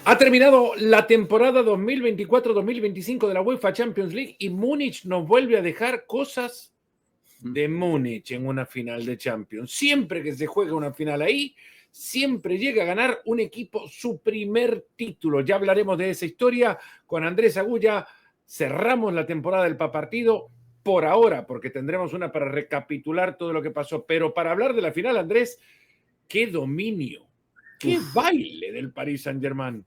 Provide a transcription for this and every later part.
Ha terminado la temporada 2024-2025 de la UEFA Champions League y Múnich nos vuelve a dejar cosas de Múnich en una final de Champions. Siempre que se juega una final ahí, siempre llega a ganar un equipo su primer título. Ya hablaremos de esa historia con Andrés Agulla. Cerramos la temporada del partido por ahora, porque tendremos una para recapitular todo lo que pasó. Pero para hablar de la final, Andrés, qué dominio, qué baile del Paris Saint-Germain.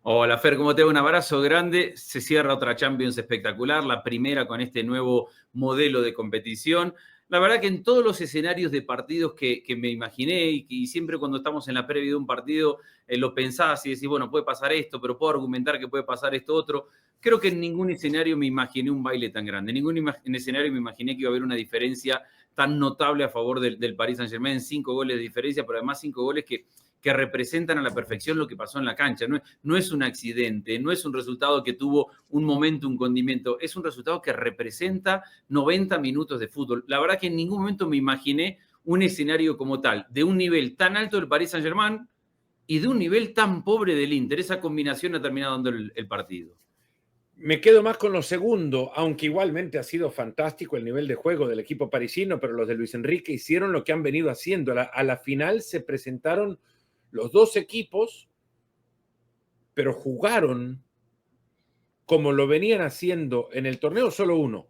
Hola Fer, ¿cómo te va? Un abrazo grande. Se cierra otra Champions espectacular, la primera con este nuevo modelo de competición. La verdad que en todos los escenarios de partidos que me imaginé y siempre cuando estamos en la previa de un partido lo pensás y decís, bueno, puede pasar esto, pero puedo argumentar que puede pasar esto otro. Creo que en ningún escenario me imaginé un baile tan grande. En ningún escenario me imaginé que iba a haber una diferencia tan notable a favor del Paris Saint-Germain. 5 goles de diferencia, pero además 5 goles que representan a la perfección lo que pasó en la cancha. No es un accidente, no es un resultado que tuvo un momento, un condimento, es un resultado que representa 90 minutos de fútbol. La verdad que en ningún momento me imaginé un escenario como tal, de un nivel tan alto del Paris Saint-Germain y de un nivel tan pobre del Inter. Esa combinación ha terminado dando el partido. Me quedo más con lo segundo, aunque igualmente ha sido fantástico el nivel de juego del equipo parisino, pero los de Luis Enrique hicieron lo que han venido haciendo. A la final se presentaron los dos equipos, pero jugaron como lo venían haciendo en el torneo solo uno.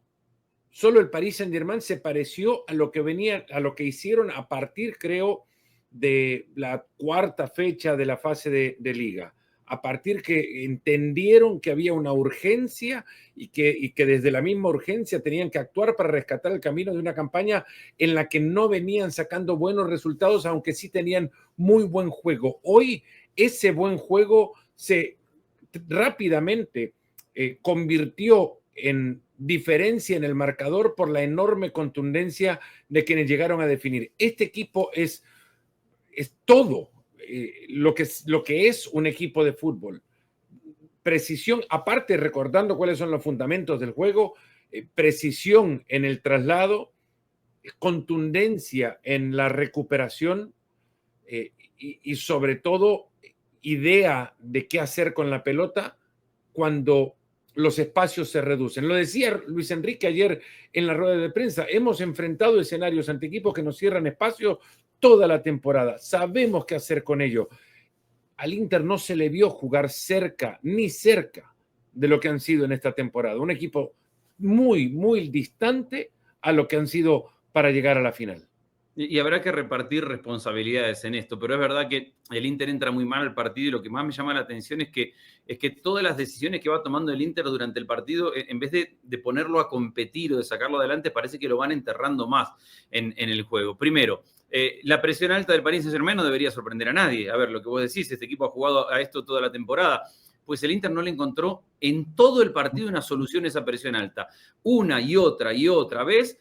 Solo el Paris Saint-Germain se pareció a lo que hicieron a partir, creo, de la cuarta fecha de la fase de liga. A partir que entendieron que había una urgencia y que desde la misma urgencia tenían que actuar para rescatar el camino de una campaña en la que no venían sacando buenos resultados, aunque sí tenían muy buen juego. Hoy ese buen juego se rápidamente convirtió en diferencia en el marcador por la enorme contundencia de quienes llegaron a definir. Este equipo es todo lo que es un equipo de fútbol. Precisión, aparte recordando cuáles son los fundamentos del juego, precisión en el traslado, contundencia en la recuperación y sobre todo idea de qué hacer con la pelota cuando los espacios se reducen. Lo decía Luis Enrique ayer en la rueda de prensa, hemos enfrentado escenarios ante equipos que nos cierran espacio toda la temporada, sabemos qué hacer con ello. Al Inter no se le vio jugar cerca, ni cerca de lo que han sido en esta temporada. Un equipo muy, muy distante a lo que han sido para llegar a la final. Y habrá que repartir responsabilidades en esto, pero es verdad que el Inter entra muy mal al partido y lo que más me llama la atención es que todas las decisiones que va tomando el Inter durante el partido, en vez de ponerlo a competir o de sacarlo adelante, parece que lo van enterrando más en el juego. Primero, la presión alta del Paris Saint-Germain no debería sorprender a nadie. A ver, lo que vos decís, este equipo ha jugado a esto toda la temporada. Pues el Inter no le encontró en todo el partido una solución a esa presión alta. Una y otra vez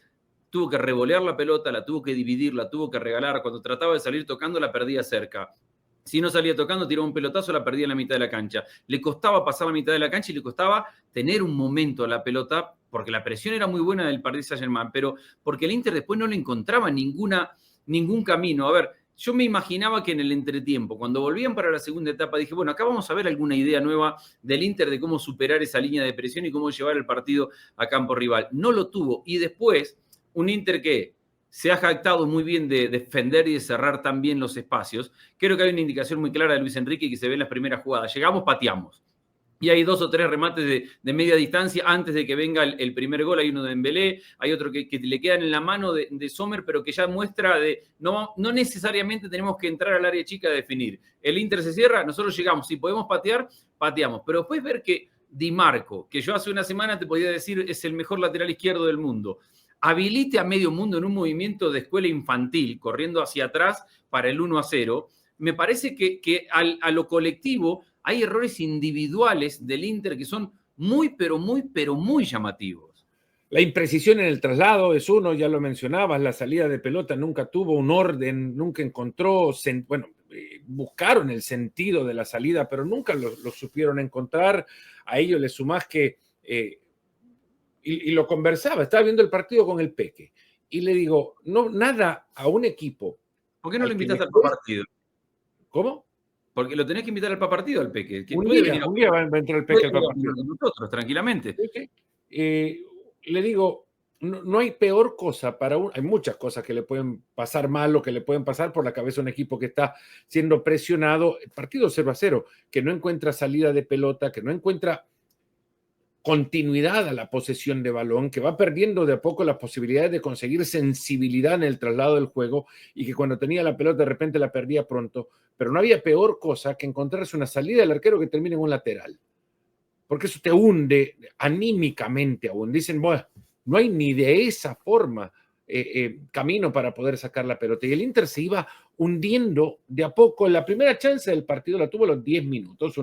tuvo que revolear la pelota, la tuvo que dividir, la tuvo que regalar. Cuando trataba de salir tocando, la perdía cerca. Si no salía tocando, tiraba un pelotazo, la perdía en la mitad de la cancha. Le costaba pasar la mitad de la cancha y le costaba tener un momento a la pelota, porque la presión era muy buena del Paris Saint-Germain, pero porque el Inter después no le encontraba ningún camino. A ver, yo me imaginaba que en el entretiempo, cuando volvían para la segunda etapa, dije, bueno, acá vamos a ver alguna idea nueva del Inter de cómo superar esa línea de presión y cómo llevar el partido a campo rival. No lo tuvo. Y después, un Inter que se ha jactado muy bien de defender y de cerrar también los espacios. Creo que hay una indicación muy clara de Luis Enrique que se ve en las primeras jugadas. Llegamos, pateamos. Y hay 2 o 3 remates de media distancia antes de que venga el primer gol. Hay uno de Dembélé, hay otro que le quedan en la mano de Sommer, pero que ya muestra de no necesariamente tenemos que entrar al área chica a definir. El Inter se cierra, nosotros llegamos. Si podemos patear, pateamos. Pero después ver que Di Marco, que yo hace una semana te podía decir es el mejor lateral izquierdo del mundo, habilite a medio mundo en un movimiento de escuela infantil, corriendo hacia atrás para el 1-0, me parece que a lo colectivo hay errores individuales del Inter que son muy llamativos. La imprecisión en el traslado es uno, ya lo mencionabas, la salida de pelota nunca tuvo un orden, nunca encontró, bueno, buscaron el sentido de la salida, pero nunca lo supieron encontrar. A ello le sumás que y lo conversaba, estaba viendo el partido con el Peque y le digo, no, nada a un equipo. ¿Por qué no lo invitaste al partido? ¿Cómo? Porque lo tenés que invitar al partido al Peque, que Un puede día, venir a un día va a entrar el puede Peque al venir a partido. jugar con nosotros, tranquilamente. Sí, sí. Le digo, no hay peor cosa para hay muchas cosas que le pueden pasar mal o que le pueden pasar por la cabeza a un equipo que está siendo presionado. El partido 0-0, que no encuentra salida de pelota, que no encuentra continuidad a la posesión de balón, que va perdiendo de a poco las posibilidades de conseguir sensibilidad en el traslado del juego y que cuando tenía la pelota de repente la perdía pronto. Pero no había peor cosa que encontrarse una salida del arquero que termine en un lateral, porque eso te hunde anímicamente aún. Dicen, bueno, no hay ni de esa forma camino para poder sacar la pelota. Y el Inter se iba hundiendo de a poco. La primera chance del partido la tuvo a los 10 minutos,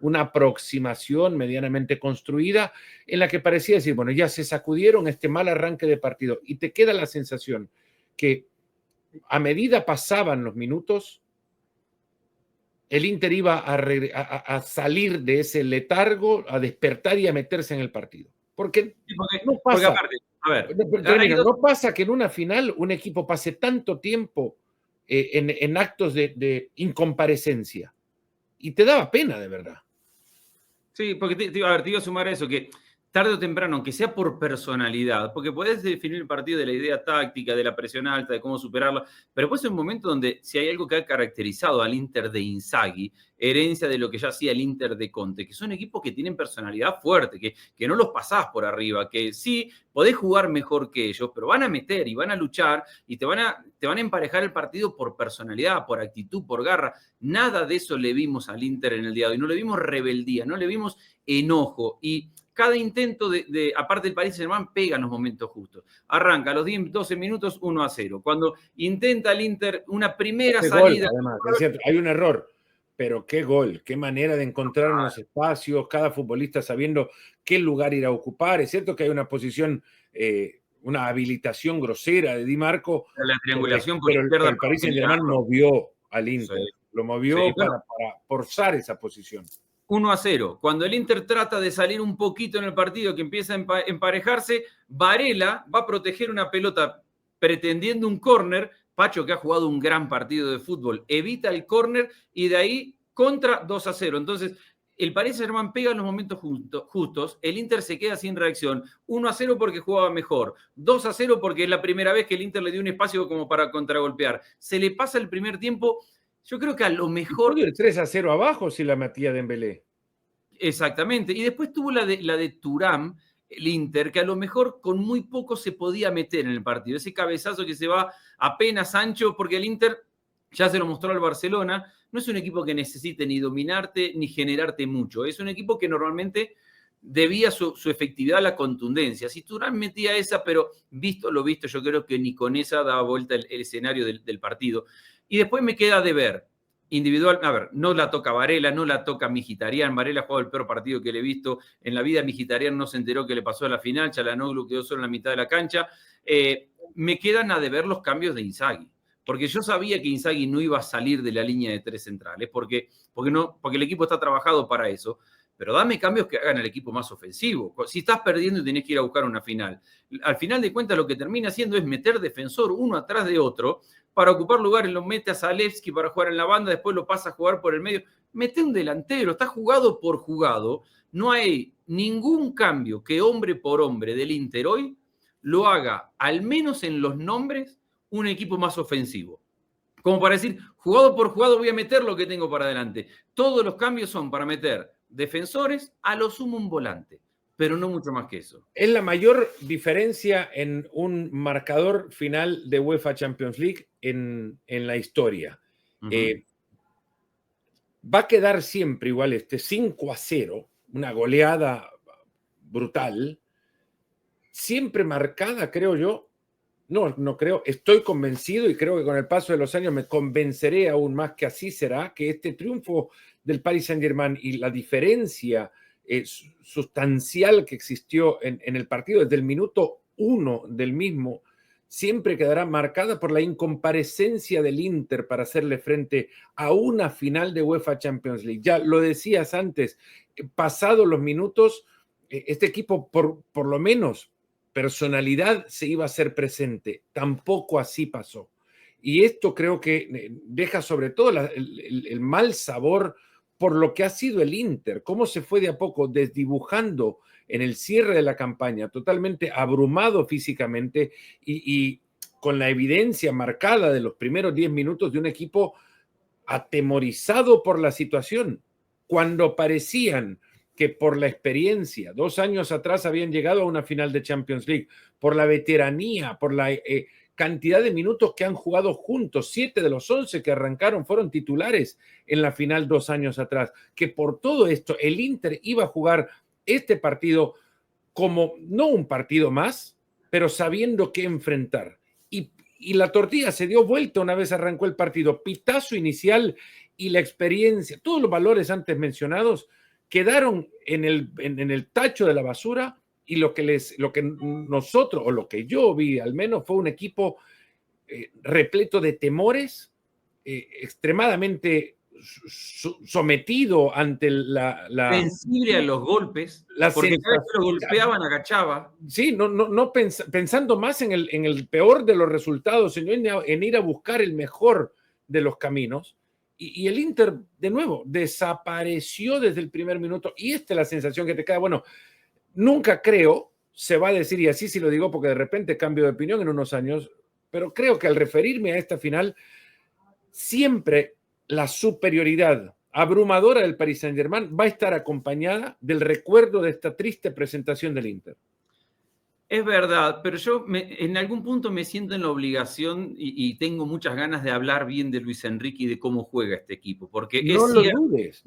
una aproximación medianamente construida en la que parecía decir, bueno, ya se sacudieron este mal arranque de partido. Y te queda la sensación que a medida pasaban los minutos, el Inter iba a salir de ese letargo, a despertar y a meterse en el partido. Porque Sí, no porque pasa, aparte, a ver, hay termino, dos. no pasa que en una final un equipo pase tanto tiempo en actos de incomparecencia. Y te daba pena, de verdad. Sí, porque a ver, te iba a sumar a eso, que tarde o temprano, aunque sea por personalidad, porque podés definir el partido de la idea táctica, de la presión alta, de cómo superarla, pero puede ser un momento donde si hay algo que ha caracterizado al Inter de Inzaghi, herencia de lo que ya hacía el Inter de Conte, que son equipos que tienen personalidad fuerte, que no los pasás por arriba, que sí, podés jugar mejor que ellos, pero van a meter y van a luchar y te van a emparejar el partido por personalidad, por actitud, por garra. Nada de eso le vimos al Inter en el día de hoy, no le vimos rebeldía, no le vimos enojo y cada intento aparte del Paris Saint-Germain pega en los momentos justos. Arranca a los 10, 12 minutos 1-0. Cuando intenta el Inter una primera salida. Gol, además, es cierto, hay un error, pero qué gol, qué manera de encontrar unos espacios, cada futbolista sabiendo qué lugar ir a ocupar. Es cierto que hay una posición, una habilitación grosera de Di Marco, La triangulación por pero izquierda el para Paris Saint-Germain movió al Sí, Inter, lo sí, movió bueno, para forzar esa posición. 1-0. Cuando el Inter trata de salir un poquito en el partido, que empieza a emparejarse, Varela va a proteger una pelota pretendiendo un córner. Pacho, que ha jugado un gran partido de fútbol, evita el córner y de ahí contra 2-0. Entonces, el Paris Saint-Germain pega en los momentos justos, el Inter se queda sin reacción. 1-0 porque jugaba mejor, 2-0 porque es la primera vez que el Inter le dio un espacio como para contragolpear. Se le pasa el primer tiempo. Yo creo que a lo mejor. Y pudo ir 3-0 abajo si la metía Dembélé. Exactamente. Y después tuvo la de Thuram, el Inter, que a lo mejor con muy poco se podía meter en el partido. Ese cabezazo que se va apenas ancho, porque el Inter ya se lo mostró al Barcelona. No es un equipo que necesite ni dominarte ni generarte mucho. Es un equipo que normalmente debía su efectividad a la contundencia. Si Thuram metía esa, pero visto lo visto, yo creo que ni con esa daba vuelta el escenario del partido. Y después me queda de ver individual, a ver, no la toca Varela, no la toca Mkhitaryan. Varela ha jugado el peor partido que le he visto en la vida. Mkhitaryan no se enteró que le pasó a la final. Çalhanoğlu quedó solo en la mitad de la cancha. Me quedan a deber los cambios de Inzaghi. Porque yo sabía que Inzaghi no iba a salir de la línea de tres centrales, porque el equipo está trabajado para eso. Pero dame cambios que hagan al equipo más ofensivo. Si estás perdiendo y tenés que ir a buscar una final. Al final de cuentas lo que termina haciendo es meter defensor uno atrás de otro para ocupar lugares, lo mete a Zalewski para jugar en la banda, después lo pasa a jugar por el medio. Mete un delantero, está jugado por jugado. No hay ningún cambio que hombre por hombre del Inter hoy lo haga, al menos en los nombres, un equipo más ofensivo. Como para decir, jugado por jugado voy a meter lo que tengo para adelante. Todos los cambios son para meter defensores, a lo sumo un volante, pero no mucho más que eso. Es la mayor diferencia en un marcador final de UEFA Champions League en la historia. Va a quedar siempre igual 5-0, una goleada brutal, siempre marcada, creo yo. No creo, estoy convencido y creo que con el paso de los años me convenceré aún más que así será, que este triunfo del Paris Saint-Germain y la diferencia sustancial que existió en el partido desde el minuto 1 del mismo, siempre quedará marcada por la incomparecencia del Inter para hacerle frente a una final de UEFA Champions League. Ya lo decías antes, pasados los minutos, este equipo por lo menos personalidad se iba a hacer presente. Tampoco así pasó. Y esto creo que deja sobre todo el mal sabor por lo que ha sido el Inter, cómo se fue de a poco desdibujando en el cierre de la campaña, totalmente abrumado físicamente y con la evidencia marcada de los primeros 10 minutos de un equipo atemorizado por la situación, cuando parecían que por la experiencia, 2 años atrás habían llegado a una final de Champions League, por la veteranía, por la cantidad de minutos que han jugado juntos, 7 de los 11 que arrancaron fueron titulares en la final 2 años atrás, que por todo esto el Inter iba a jugar este partido como no un partido más, pero sabiendo qué enfrentar. Y la tortilla se dio vuelta una vez arrancó el partido. Pitazo inicial y la experiencia, todos los valores antes mencionados quedaron en el tacho de la basura y lo que nosotros, o lo que yo vi al menos, fue un equipo repleto de temores, extremadamente sometido ante sensible a los golpes, porque cada vez que lo golpeaban agachaba. Sí, no pensando más en el peor de los resultados, sino en ir a buscar el mejor de los caminos. Y el Inter, de nuevo, desapareció desde el primer minuto. Y esta es la sensación que te queda. Bueno, nunca creo, se va a decir, y así sí lo digo porque de repente cambio de opinión en unos años, pero creo que al referirme a esta final, siempre la superioridad abrumadora del Paris Saint-Germain va a estar acompañada del recuerdo de esta triste presentación del Inter. Es verdad, pero yo en algún punto me siento en la obligación y tengo muchas ganas de hablar bien de Luis Enrique y de cómo juega este equipo, porque no lo dudes,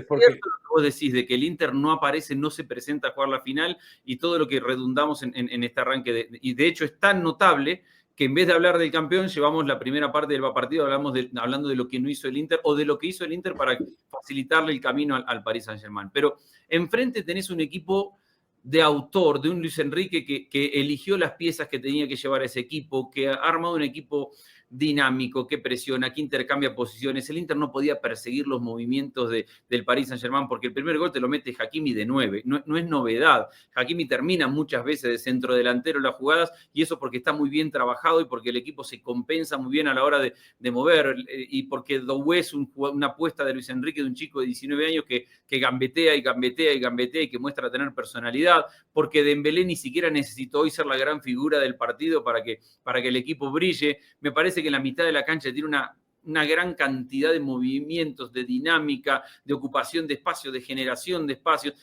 porque es cierto lo que vos decís de que el Inter no aparece, no se presenta a jugar la final y todo lo que redundamos en este arranque, y de hecho es tan notable que en vez de hablar del campeón, llevamos la primera parte del partido hablando de lo que no hizo el Inter o de lo que hizo el Inter para facilitarle el camino al Paris Saint-Germain. Pero enfrente tenés un equipo de autor, de un Luis Enrique que eligió las piezas que tenía que llevar a ese equipo, que ha armado un equipo dinámico, que presiona, que intercambia posiciones. El Inter no podía perseguir los movimientos del Paris Saint-Germain porque el primer gol te lo mete Hakimi de 9. No es novedad. Hakimi termina muchas veces de centro delantero las jugadas y eso porque está muy bien trabajado y porque el equipo se compensa muy bien a la hora de mover y porque Doué es una apuesta de Luis Enrique, de un chico de 19 años que gambetea y gambetea y gambetea y que muestra tener personalidad, porque Dembélé ni siquiera necesitó hoy ser la gran figura del partido para que el equipo brille. Me parece que en la mitad de la cancha tiene una gran cantidad de movimientos, de dinámica, de ocupación de espacio, de generación de espacios.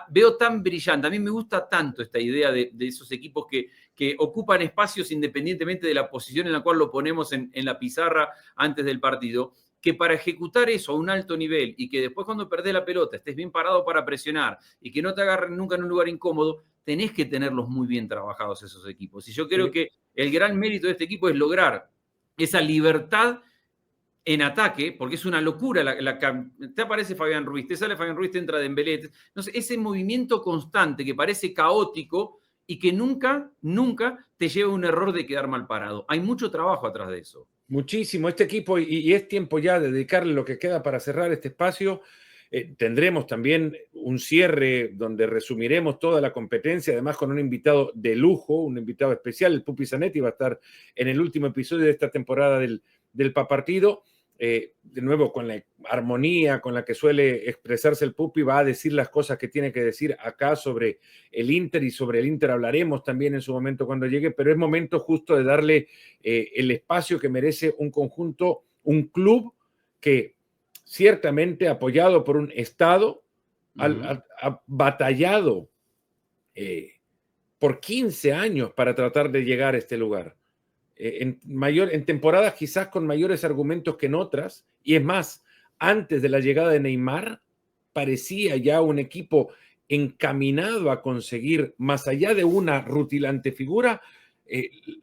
Veo tan brillante, a mí me gusta tanto esta idea de esos equipos que ocupan espacios independientemente de la posición en la cual lo ponemos en la pizarra antes del partido, que para ejecutar eso a un alto nivel y que después cuando perdés la pelota estés bien parado para presionar y que no te agarren nunca en un lugar incómodo, tenés que tenerlos muy bien trabajados esos equipos. Y yo creo que el gran mérito de este equipo es lograr esa libertad en ataque, porque es una locura. Te aparece Fabián Ruiz, te sale Fabián Ruiz, te entra Dembélé. No sé, ese movimiento constante que parece caótico y que nunca te lleva a un error de quedar mal parado. Hay mucho trabajo atrás de eso. Muchísimo. Este equipo, y es tiempo ya de dedicarle lo que queda para cerrar este espacio. Tendremos también un cierre donde resumiremos toda la competencia, además con un invitado de lujo, un invitado especial. El Pupi Zanetti va a estar en el último episodio de esta temporada del Papartido. De nuevo, con la armonía con la que suele expresarse el Pupi, va a decir las cosas que tiene que decir acá sobre el Inter, y sobre el Inter hablaremos también en su momento cuando llegue, pero es momento justo de darle el espacio que merece un conjunto, un club que ciertamente apoyado por un Estado, ha batallado por 15 años para tratar de llegar a este lugar. En temporadas quizás con mayores argumentos que en otras, y es más, antes de la llegada de Neymar, parecía ya un equipo encaminado a conseguir, más allá de una rutilante figura,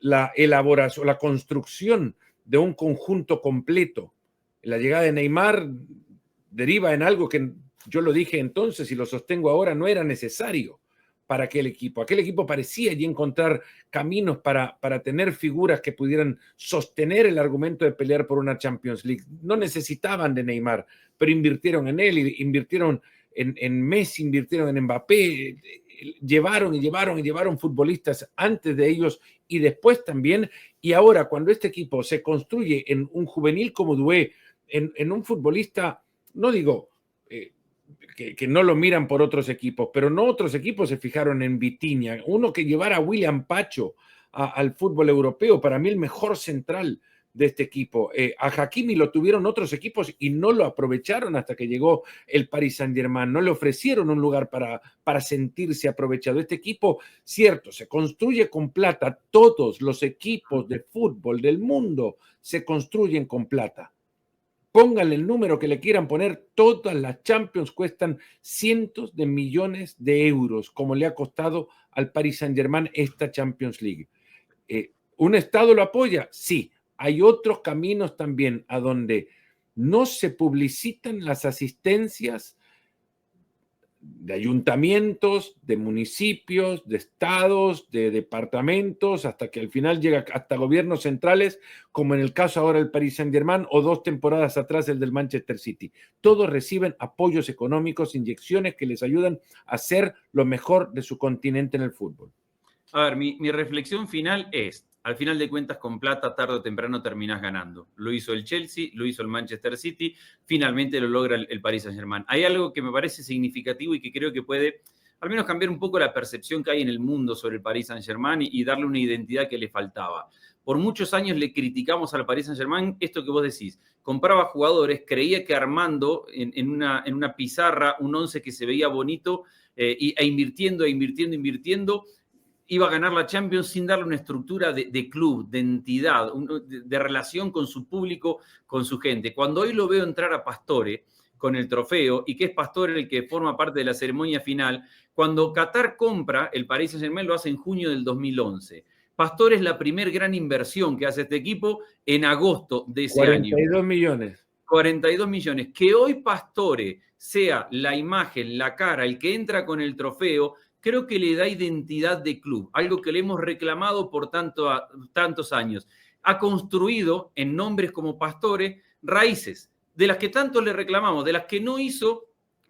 la elaboración, la construcción de un conjunto completo. La llegada de Neymar deriva en algo que yo lo dije entonces y lo sostengo ahora, no era necesario para aquel equipo. Aquel equipo parecía ya encontrar caminos para tener figuras que pudieran sostener el argumento de pelear por una Champions League. No necesitaban de Neymar, pero invirtieron en él, invirtieron en Messi, invirtieron en Mbappé. llevaron futbolistas antes de ellos y después también. Y ahora, cuando este equipo se construye en un juvenil como Doué, en un futbolista, no digo que no lo miran por otros equipos, pero no otros equipos se fijaron en Vitinha, uno que llevara a William Pacho al fútbol europeo, para mí el mejor central de este equipo. A Hakimi lo tuvieron otros equipos y no lo aprovecharon hasta que llegó el Paris Saint-Germain. No le ofrecieron un lugar para sentirse aprovechado. Este equipo, cierto, se construye con plata. Todos los equipos de fútbol del mundo se construyen con plata. Pónganle el número que le quieran poner, todas las Champions cuestan cientos de millones de euros, como le ha costado al Paris Saint-Germain esta Champions League. ¿Un Estado lo apoya? Sí. Hay otros caminos también a donde no se publicitan las asistencias de ayuntamientos, de municipios, de estados, de departamentos, hasta que al final llega hasta gobiernos centrales, como en el caso ahora del Paris Saint-Germain o 2 temporadas atrás el del Manchester City. Todos reciben apoyos económicos, inyecciones que les ayudan a hacer lo mejor de su continente en el fútbol. A ver, mi reflexión final es, al final de cuentas, con plata, tarde o temprano terminás ganando. Lo hizo el Chelsea, lo hizo el Manchester City, finalmente lo logra el Paris Saint-Germain. Hay algo que me parece significativo y que creo que puede, al menos, cambiar un poco la percepción que hay en el mundo sobre el Paris Saint-Germain y darle una identidad que le faltaba. Por muchos años le criticamos al Paris Saint-Germain esto que vos decís. Compraba jugadores, creía que armando en una pizarra un 11 que se veía bonito invirtiendo, iba a ganar la Champions sin darle una estructura de club, de entidad, de relación con su público, con su gente. Cuando hoy lo veo entrar a Pastore con el trofeo, y que es Pastore el que forma parte de la ceremonia final, cuando Qatar compra el Paris Saint-Germain, lo hace en junio del 2011. Pastore es la primer gran inversión que hace este equipo en agosto de ese 42 año. millones. 42 millones. Que hoy Pastore sea la imagen, la cara, el que entra con el trofeo, creo que le da identidad de club, algo que le hemos reclamado por tantos años. Ha construido en nombres como Pastore raíces, de las que tanto le reclamamos, de las que no hizo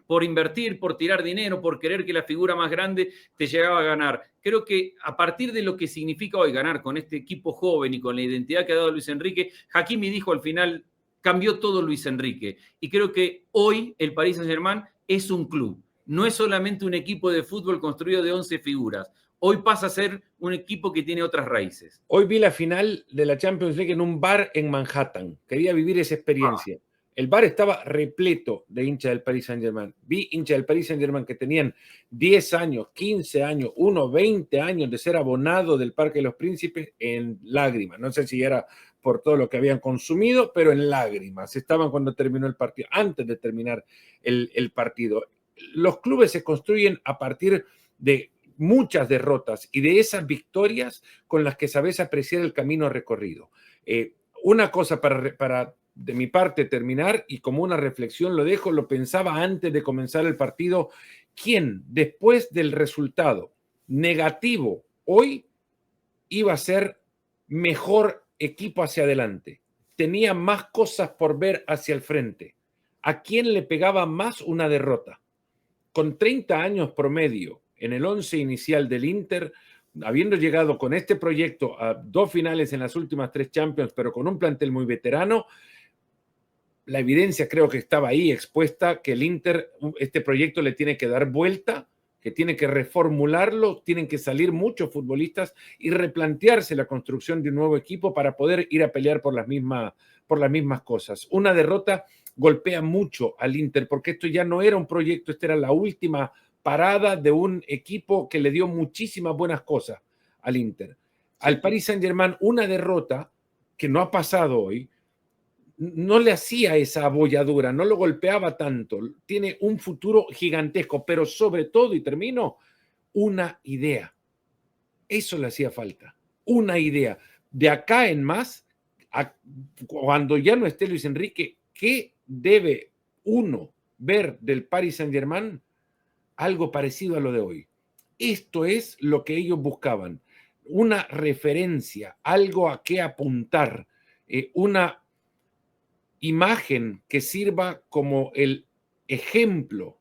por invertir, por tirar dinero, por querer que la figura más grande te llegaba a ganar. Creo que a partir de lo que significa hoy ganar con este equipo joven y con la identidad que ha dado Luis Enrique, Hakimi dijo al final, cambió todo Luis Enrique. Y creo que hoy el Paris Saint-Germain es un club. No es solamente un equipo de fútbol construido de 11 figuras. Hoy pasa a ser un equipo que tiene otras raíces. Hoy vi la final de la Champions League en un bar en Manhattan. Quería vivir esa experiencia. El bar estaba repleto de hinchas del Paris Saint-Germain. Vi hinchas del Paris Saint-Germain que tenían 10 años, 15 años, 20 años de ser abonado del Parque de los Príncipes en lágrimas. No sé si era por todo lo que habían consumido, pero en lágrimas. Estaban cuando terminó el partido, antes de terminar el partido. Los clubes se construyen a partir de muchas derrotas y de esas victorias con las que sabes apreciar el camino recorrido. Una cosa para de mi parte terminar, y como una reflexión lo dejo, lo pensaba antes de comenzar el partido, ¿quién después del resultado negativo hoy iba a ser mejor equipo hacia adelante? Tenía más cosas por ver hacia el frente. ¿A quién le pegaba más una derrota? Con 30 años promedio en el 11 inicial del Inter, habiendo llegado con este proyecto a 2 finales en las últimas 3 Champions, pero con un plantel muy veterano, la evidencia creo que estaba ahí expuesta, que el Inter, este proyecto le tiene que dar vuelta, que tiene que reformularlo, tienen que salir muchos futbolistas y replantearse la construcción de un nuevo equipo para poder ir a pelear por las mismas cosas. Una derrota golpea mucho al Inter, porque esto ya no era un proyecto, esta era la última parada de un equipo que le dio muchísimas buenas cosas al Inter. Al Paris Saint-Germain, una derrota que no ha pasado hoy, no le hacía esa abolladura, no lo golpeaba tanto. Tiene un futuro gigantesco, pero sobre todo, y termino, una idea. Eso le hacía falta, una idea. De acá en más, cuando ya no esté Luis Enrique, ¿qué debe uno ver del Paris Saint-Germain? Algo parecido a lo de hoy. Esto es lo que ellos buscaban, una referencia, algo a qué apuntar, una imagen que sirva como el ejemplo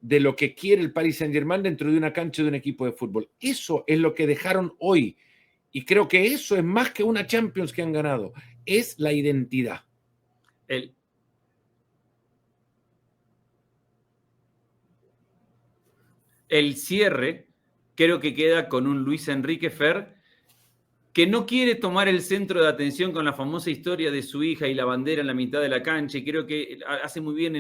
de lo que quiere el Paris Saint-Germain dentro de una cancha de un equipo de fútbol. Eso es lo que dejaron hoy. Y creo que eso es más que una Champions que han ganado. Es la identidad. El cierre creo que queda con un Luis Enrique Fer que no quiere tomar el centro de atención con la famosa historia de su hija y la bandera en la mitad de la cancha, y creo que hace muy bien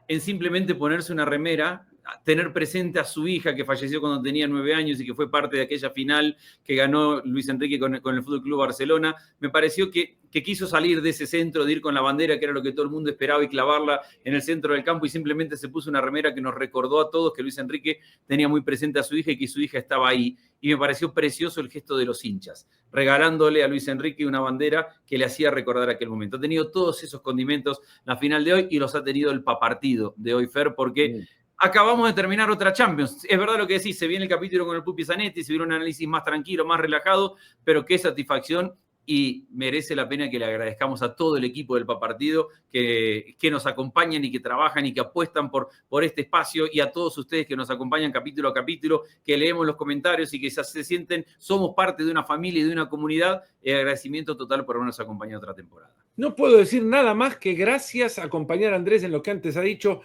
en simplemente ponerse una remera, tener presente a su hija que falleció cuando tenía 9 años y que fue parte de aquella final que ganó Luis Enrique con el Fútbol Club Barcelona. Me pareció que quiso salir de ese centro, de ir con la bandera, que era lo que todo el mundo esperaba, y clavarla en el centro del campo, y simplemente se puso una remera que nos recordó a todos que Luis Enrique tenía muy presente a su hija y que su hija estaba ahí. Y me pareció precioso el gesto de los hinchas, regalándole a Luis Enrique una bandera que le hacía recordar aquel momento. Ha tenido todos esos condimentos la final de hoy, y los ha tenido el papartido de hoy, Fer, porque acabamos de terminar otra Champions. Es verdad lo que decís, se viene el capítulo con el Pupi Zanetti, se viene un análisis más tranquilo, más relajado, pero qué satisfacción, y merece la pena que le agradezcamos a todo el equipo del Papartido que nos acompañan y que trabajan y que apuestan por este espacio, y a todos ustedes que nos acompañan capítulo a capítulo, que leemos los comentarios y que se sienten, somos parte de una familia y de una comunidad. El agradecimiento total por habernos acompañado otra temporada. No puedo decir nada más que gracias a acompañar a Andrés en lo que antes ha dicho.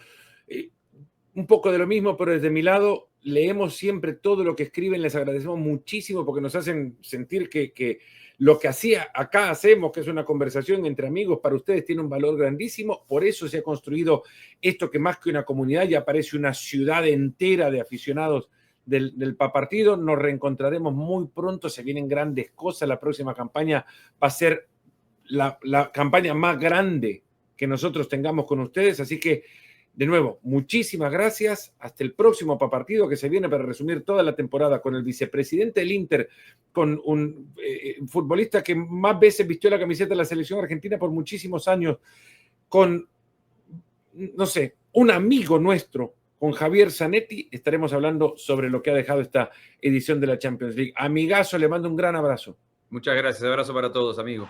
Un poco de lo mismo, pero desde mi lado leemos siempre todo lo que escriben, les agradecemos muchísimo porque nos hacen sentir que lo que acá hacemos, que es una conversación entre amigos, para ustedes tiene un valor grandísimo. Por eso se ha construido esto, que más que una comunidad ya parece una ciudad entera de aficionados del Papartido. Nos reencontraremos muy pronto, se vienen grandes cosas. La próxima campaña va a ser la campaña más grande que nosotros tengamos con ustedes, así que de nuevo, muchísimas gracias. Hasta el próximo Papartido, que se viene para resumir toda la temporada con el vicepresidente del Inter, con un futbolista que más veces vistió la camiseta de la selección argentina por muchísimos años, con, no sé, un amigo nuestro, con Javier Zanetti. Estaremos hablando sobre lo que ha dejado esta edición de la Champions League. Amigazo, le mando un gran abrazo. Muchas gracias, abrazo para todos, amigos.